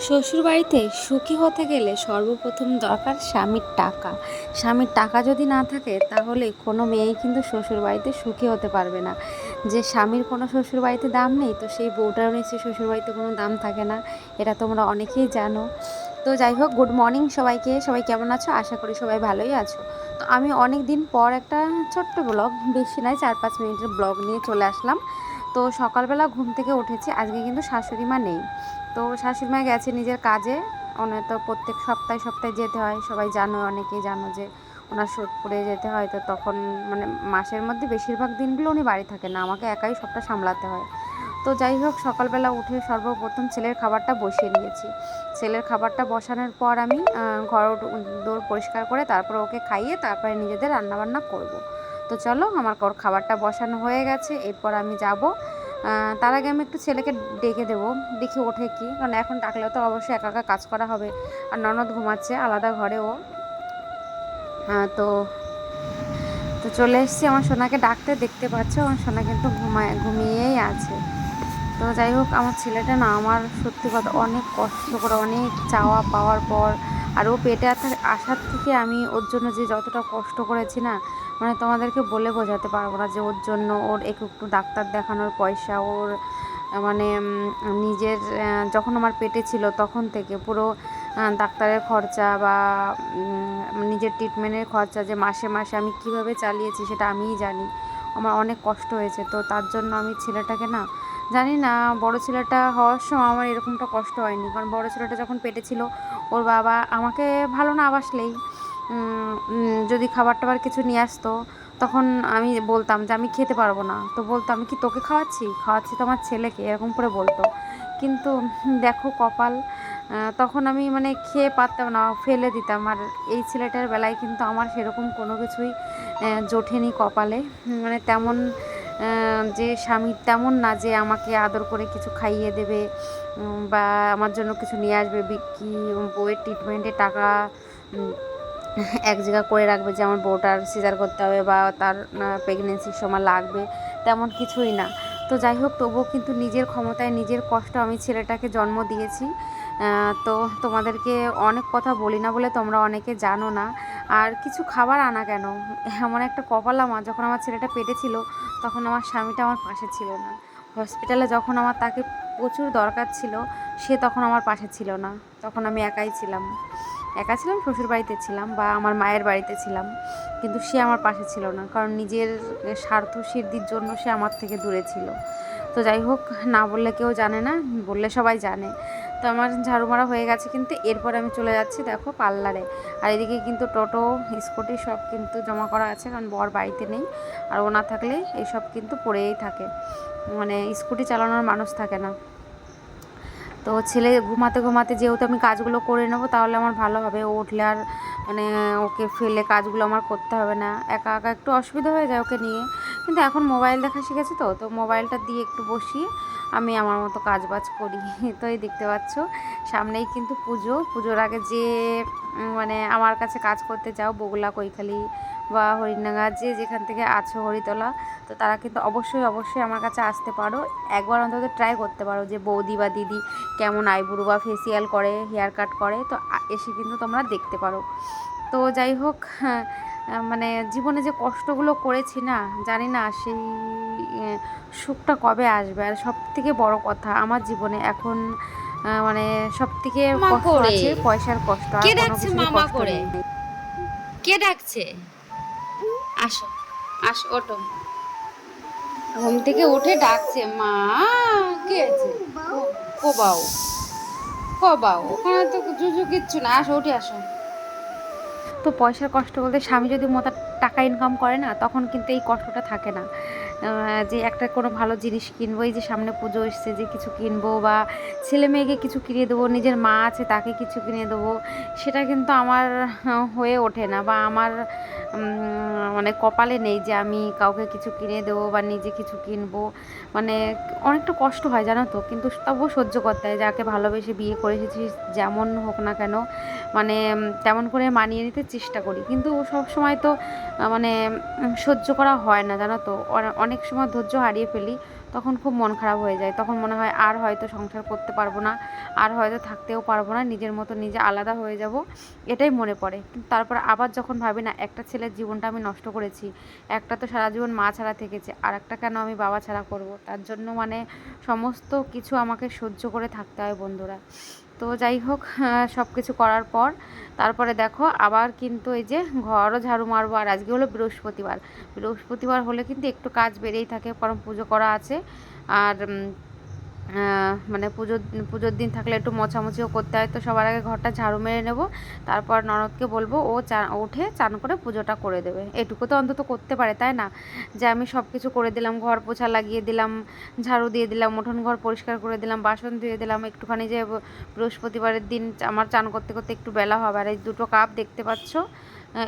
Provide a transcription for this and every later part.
শ্বশুরবাড়িতে সুখী হতে গেলে সর্বপ্রথম দরকার স্বামীর টাকা। স্বামীর টাকা যদি না থাকে তাহলে কোনো মেয়েই কিন্তু শ্বশুরবাড়িতে সুখী হতে পারবে না। যে স্বামীর কোনো শ্বশুরবাড়িতে দাম নেই, তো সেই বউটারও নিশ্চয়ই শ্বশুরবাড়িতে কোনো দাম থাকে না। এটা তোমরা অনেকেই জানো। তো যাই হোক, গুড মর্নিং সবাইকে। সবাই কেমন আছো? আশা করি সবাই ভালোই আছো। তো আমি অনেক দিন পর একটা ছোট্ট ব্লগ, বেশি নয় 4-5 মিনিটের ব্লগ নিয়ে চলে আসলাম। তো সকালবেলা ঘুম থেকে উঠেছি, আজকে কিন্তু শাশুড়ি মা নেই। তো শাশুড়ি মা গেছে নিজের কাজে। ওনার তো প্রত্যেক সপ্তাহে সপ্তাহে যেতে হয়, সবাই জানো, অনেকেই জানো যে ওনার সোদপুরে যেতে হয়। তো তখন মানে মাসের মধ্যে বেশিরভাগ দিনগুলো উনি বাড়ি থাকে না, আমাকে একাই সবটা সামলাতে হয়। তো যাই হোক, সকালবেলা উঠে সর্বপ্রথম ছেলের খাবারটা বসিয়ে নিয়েছি। ছেলের খাবারটা বসানোর পর আমি ঘর দৌড় পরিষ্কার করে তারপর ওকে খাইয়ে তারপরে নিজেদের রান্নাবান্না করব। তো চলো, আমার ওর খাবারটা বসানো হয়ে গেছে, এরপর আমি যাব। তার আগে আমি একটু ছেলেকে ডেকে দেবো, দেখি ওঠে কি, কারণ এখন ডাকলেও তো অবশ্যই একা একা কাজ করা হবে। আর ননদ ঘুমাচ্ছে আলাদা ঘরে ও। তো তো চলে এসেছি আমার সোনাকে ডাকতে, দেখতে পাচ্ছ আমার সোনা কিন্তু ঘুমিয়েই আছে। তো যাই হোক, আমার ছেলেটা না, আমার সত্যি কথা অনেক কষ্ট করে অনেক চাওয়া পাওয়ার পর, আর ও পেটে আসার থেকে আমি ওর জন্য যে যতটা কষ্ট করেছি না, মানে তোমাদেরকে বলে বোঝাতে পারবো না। যে ওর জন্য ওর একটু ডাক্তার দেখানোর পয়সা, ওর মানে নিজের যখন আমার পেটে ছিল তখন থেকে পুরো ডাক্তারের খরচা বা নিজের ট্রিটমেন্টের খরচা যে মাসে মাসে আমি কিভাবে চালিয়েছি সেটা আমিই জানি। আমার অনেক কষ্ট হয়েছে। তো তার জন্য আমি ছেলেটাকে না, জানি না, বড় ছেলেটা হওয়ার সময় আমার এরকমটা কষ্ট হয়নি। কারণ বড় ছেলেটা যখন পেটে ছিল, ওর বাবা আমাকে ভালো না বাসলেই যদি খাবার টাবার কিছু নিয়ে আসতো, তখন আমি বলতাম যে আমি খেতে পারবো না। তো বলতো, আমি কি তোকে খাওয়াচ্ছি? খাওয়াচ্ছি তো আমার ছেলেকে, এরকম করে বলতো। কিন্তু দেখো কপাল, তখন আমি মানে খেয়ে পারতাম না, ফেলে দিতাম। আর এই ছেলেটার বেলায় কিন্তু আমার সেরকম কোনো কিছুই জোটেনি কপালে। মানে তেমন যে স্বামী তেমন না যে আমাকে আদর করে কিছু খাইয়ে দেবে বা আমার জন্য কিছু নিয়ে আসবে, কি বউয়ের ট্রিটমেন্টের টাকা এক জায়গা করে রাখবে যে আমার বউটার সিজার করতে হবে বা তার প্রেগনেন্সির সময় লাগবে, তেমন কিছুই না। তো যাই হোক, তবুও কিন্তু নিজের ক্ষমতায় নিজের কষ্ট আমি ছেলেটাকে জন্ম দিয়েছি। তো তোমাদেরকে অনেক কথা বলি না বলে তোমরা অনেকে জানো না। আর কিছু খাবার আনা কেন, এমন একটা কপাল আমার, যখন আমার ছেলেটা পেটে ছিল তখন আমার স্বামীটা আমার পাশে ছিল না। হসপিটালে যখন আমার তাকে প্রচুর দরকার ছিল, সে তখন আমার পাশে ছিল না। তখন আমি একাই ছিলাম, একা ছিলাম, শ্বশুরবাড়িতে ছিলাম বা আমার মায়ের বাড়িতে ছিলাম। কিন্তু সে আমার পাশে ছিল না, কারণ নিজের স্বার্থ সিদ্ধির জন্য সে আমার থেকে দূরে ছিল। তো যাই হোক, না বললে কেউ জানে না, বললে সবাই জানে। তো আমার ঝাড়ু মারা হয়ে গেছে, কিন্তু এরপর আমি চলে যাচ্ছি দেখো পার্লারে। আর এদিকে কিন্তু টোটো স্কুটি সব কিন্তু জমা করা আছে, কারণ বর বাড়িতে নেই। আর ও না থাকলে এইসব কিন্তু পড়েই থাকে, মানে স্কুটি চালানোর মানুষ থাকে না। তো ছেলে ঘুমাতে ঘুমাতে যেহেতু আমি কাজগুলো করে নেবো, তাহলে আমার ভালো হবে। ও উঠলে আর মানে ওকে ফেলে কাজগুলো আমার করতে হবে না। একা একা একটু অসুবিধা হয়ে যায় ওকে নিয়ে, কিন্তু এখন মোবাইল দেখা শিখেছি। তো তো মোবাইলটা দিয়ে একটু বসিয়ে আমি আমার মতো কাজ বাজ করি। তো এই দেখতে পাচ্ছ, সামনেই কিন্তু পুজো। পুজোর আগে যে মানে আমার কাছে কাজ করতে যাও, বগুলা, কৈখালি বা হরিণাঙ্গা, যে যেখান থেকে আছো, হরিতলা, তো তারা কিন্তু অবশ্যই অবশ্যই আমার কাছে আসতে পারো। একবার অন্তত ট্রাই করতে পারো যে বৌদি বা দিদি কেমন আইব্রো বা ফেসিয়াল করে, হেয়ার কাট করে। তো এসে কিন্তু তোমরা দেখতে পারো। তো যাই হোক, মানে জীবনে যে কষ্টগুলো করেছি না, জানি না সেই সুখটা কবে আসবে। আর সব থেকে বড় কথা, আমার জীবনে এখন মানে সব থেকে মা কষ্ট করে আছে পয়সার কষ্ট, আর কে কোনো ডাকছে? কিছুরই মামা কষ্ট করে নেই। কে ডাকছে? আসো, আসো, ওঠো। ঘুম থেকে উঠে ডাকছে মা। কে আছে? কোবাও, কোবাও, ওখানে তো জুজু কিচ্ছু না, আসো উঠে আসো। তো পয়সার কষ্ট বলতে, স্বামী যদি মোটা টাকা ইনকাম করে না, তখন কিন্তু এই কষ্টটা থাকে না। যে একটা কোনো ভালো জিনিস কিনবো, এই যে সামনে পুজো এসছে, যে কিছু কিনবো বা ছেলে মেয়েকে কিছু কিনে দেবো, নিজের মা আছে তাকে কিছু কিনে দেবো, সেটা কিন্তু আমার হয়ে ওঠে না। বা আমার মানে কপালে নেই যে আমি কাউকে কিছু কিনে দেবো বা নিজে কিছু কিনবো। মানে অনেকটা কষ্ট হয় জানো তো, কিন্তু তবুও সহ্য করতে হয়। যাকে ভালোবেসে বিয়ে করে এসেছি, যেমন হোক না কেন, মানে তেমন করে মানিয়ে নিতে চেষ্টা করি। কিন্তু সব সময় তো মানে সহ্য করা হয় না জানো তো, অনেক সময় ধৈর্য হারিয়ে ফেলি। তখন খুব মন খারাপ হয়ে যায়। তখন মনে হয় আর হয়তো সংসার করতে পারবো না, আর হয়তো থাকতেও পারবো না, নিজের মতো নিজে আলাদা হয়ে যাব, এটাই মনে পড়ে। কিন্তু তারপর আবার যখন ভাবি না একটা ছেলের জীবনটা আমি নষ্ট করেছি, একটা তো সারা জীবন মা ছাড়া থেকেছে, আর একটা কেন আমি বাবা ছাড়া করব, তার জন্য মানে সমস্ত কিছু আমাকে সহ্য করে থাকতে হয় বন্ধুরা। তো যাই হোক, সব কিছু করার পর তারপরে দেখো আবার কিন্তু এই যে ঘরও ঝাড়ু মারবো। আর আজকে হলো বৃহস্পতিবার, বৃহস্পতিবার হলে কিন্তু একটু কাজ বেড়েই থাকে, কারণ পুজো করা আছে। আর মানে পুজোর দিন থাকলে একটু মোছামুছিও করতে হয়। তো সবার আগে ঘরটা ঝাড়ু মেরে নেব, তারপর ননদকে বলবো ও উঠে চান করে পুজোটা করে দেবে। এটুকু তো অন্তত করতে পারে, তাই না? যে আমি সব কিছু করে দিলাম, ঘর পোছা লাগিয়ে দিলাম, ঝাড়ু দিয়ে দিলাম, উঠোন ঘর পরিষ্কার করে দিলাম, বাসন ধুয়ে দিলাম, একটুখানি যে বৃহস্পতিবারের দিন আমার চান করতে করতে একটু বেলা হবে। আর এই দুটো কাপ দেখতে পাচ্ছ,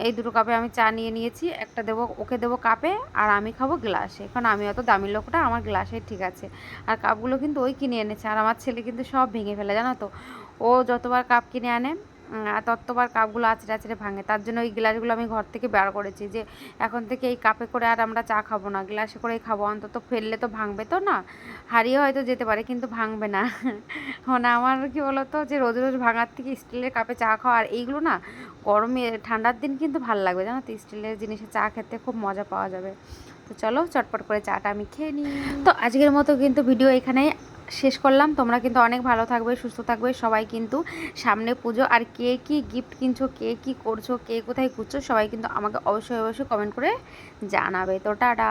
এই দুটো কাপে আমি চা নিয়ে নিয়েছি, একটা দেবো ওকে, দেবো কাপে, আর আমি খাবো গ্লাসে, কারণ আমি অত দামি লোকটা, আমার গ্লাসে ঠিক আছে। আর কাপগুলো কিন্তু ওই কিনে এনেছে, আর আমার ছেলে কিন্তু সব ভেঙে ফেলে জানো তো। ও যতবার কাপ কিনে আনে ততবার কাপগুলো আছড়ে আছড়ে ভাঙে। তার জন্য ওই গ্লাসগুলো আমি ঘর থেকে বের করেছি, যে এখন থেকে এই কাপে করে আর আমরা চা খাবো না, গ্লাসে করেই খাবো। অন্তত ফেললে তো ভাঙবে তো না, হারিয়ে হয়তো যেতে পারে কিন্তু ভাঙবে না। মানে আমার কি বলতো, যে রোজ রোজ ভাঙার থেকে স্টিলের কাপে চা খাওয়া, আর এইগুলো না গরমে ঠান্ডার দিন কিন্তু ভালো লাগবে জানো তো, স্টিলের জিনিসে চা খেতে খুব মজা পাওয়া যাবে। তো চলো চটপট করে চাটা আমি খেয়ে নিই। তো আজকের মতো কিন্তু ভিডিও এখানেই শেষ করলাম। তোমরা কিন্তু অনেক ভালো থাকবে, সুস্থ থাকবে সবাই। কিন্তু সামনে পুজো, আর কে কী গিফট কিনছো, কে কী করছো, কে কোথায় ঘুরছো, সবাই কিন্তু আমাকে অবশ্যই অবশ্যই কমেন্ট করে জানাবে। তো টাটা।